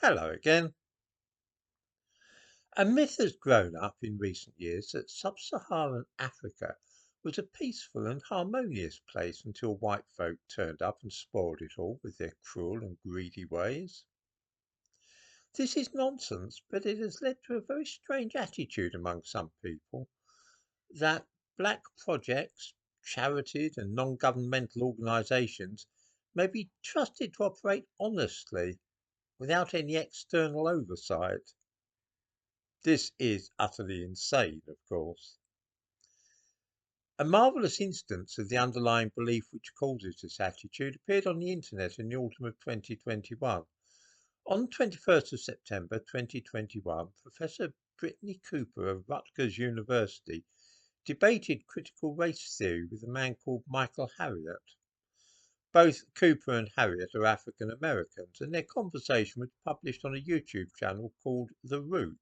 Hello again. A myth has grown up in recent years that sub-Saharan Africa was a peaceful and harmonious place until white folk turned up and spoiled it all with their cruel and greedy ways. This is nonsense, but it has led to a very strange attitude among some people that black projects, charities and non-governmental organisations may be trusted to operate honestly without any external oversight. This is utterly insane, of course. A marvellous instance of the underlying belief which causes this attitude appeared on the internet in the autumn of 2021. On 21st of September 2021, Professor Brittany Cooper of Rutgers University debated critical race theory with a man called Michael Harriot. Both Cooper and Harriot are African Americans, and their conversation was published on a YouTube channel called The Root.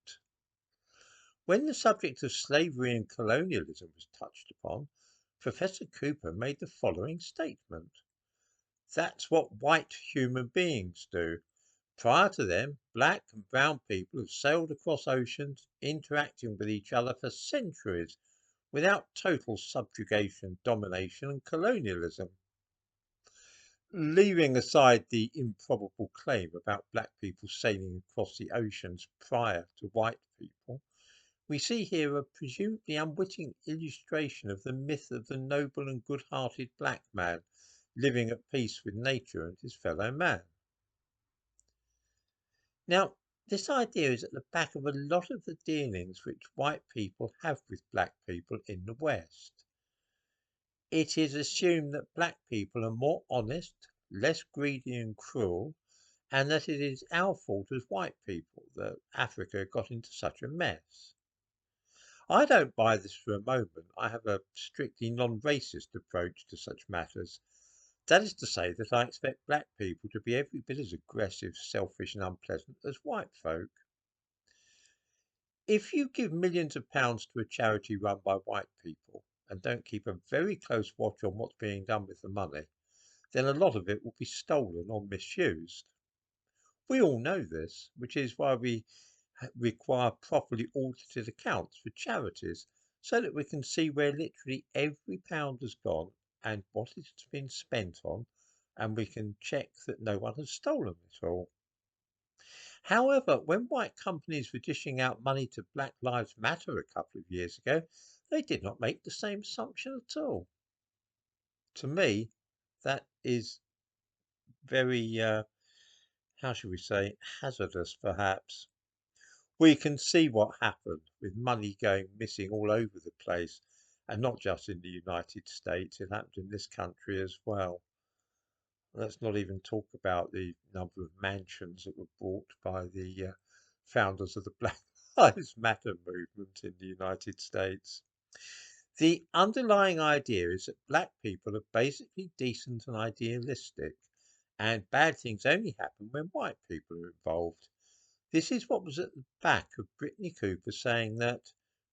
When the subject of slavery and colonialism was touched upon, Professor Cooper made the following statement. That's what white human beings do. Prior to them, black and brown people have sailed across oceans, interacting with each other for centuries without total subjugation, domination, and colonialism. Leaving aside the improbable claim about black people sailing across the oceans prior to white people, we see here a presumably unwitting illustration of the myth of the noble and good-hearted black man living at peace with nature and his fellow man. Now, this idea is at the back of a lot of the dealings which white people have with black people in the West. It is assumed that black people are more honest, less greedy and cruel, and that it is our fault as white people that Africa got into such a mess. I don't buy this for a moment. I have a strictly non-racist approach to such matters. That is to say that I expect black people to be every bit as aggressive, selfish and unpleasant as white folk. If you give millions of pounds to a charity run by white people and don't keep a very close watch on what's being done with the money, then a lot of it will be stolen or misused. We all know this, which is why we require properly audited accounts for charities so that we can see where literally every pound has gone and what it's been spent on, and we can check that no one has stolen it all. However, when white companies were dishing out money to Black Lives Matter a couple of years ago, they did not make the same assumption at all. To me, that is very, how should we say, hazardous perhaps. We can see what happened with money going missing all over the place, and not just in the United States, it happened in this country as well. Let's not even talk about the number of mansions that were bought by the founders of the Black Lives Matter movement in the United States. The underlying idea is that black people are basically decent and idealistic, and bad things only happen when white people are involved. This is what was at the back of Brittany Cooper saying that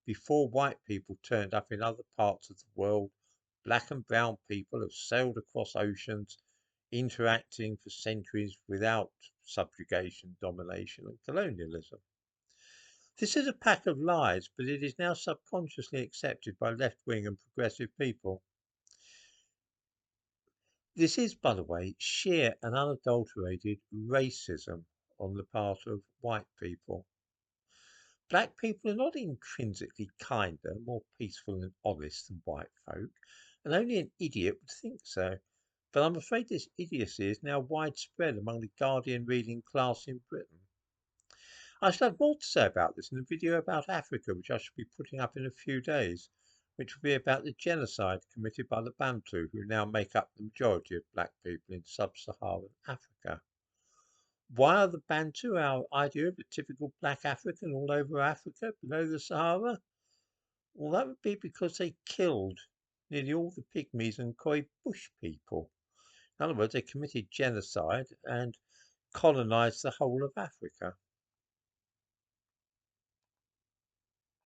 before white people turned up in other parts of the world, black and brown people have sailed across oceans, interacting for centuries without subjugation, domination, and colonialism. This is a pack of lies, but it is now subconsciously accepted by left wing and progressive people. This is, by the way, sheer and unadulterated racism on the part of white people. Black people are not intrinsically kinder, more peaceful and honest than white folk, and only an idiot would think so. But I'm afraid this idiocy is now widespread among the Guardian reading class in Britain. I shall have more to say about this in a video about Africa, which I shall be putting up in a few days, which will be about the genocide committed by the Bantu, who now make up the majority of black people in sub-Saharan Africa. Why are the Bantu our idea of a typical black African all over Africa below the Sahara? Well, that would be because they killed nearly all the pygmies and Khoi bush people. In other words, they committed genocide and colonized the whole of Africa.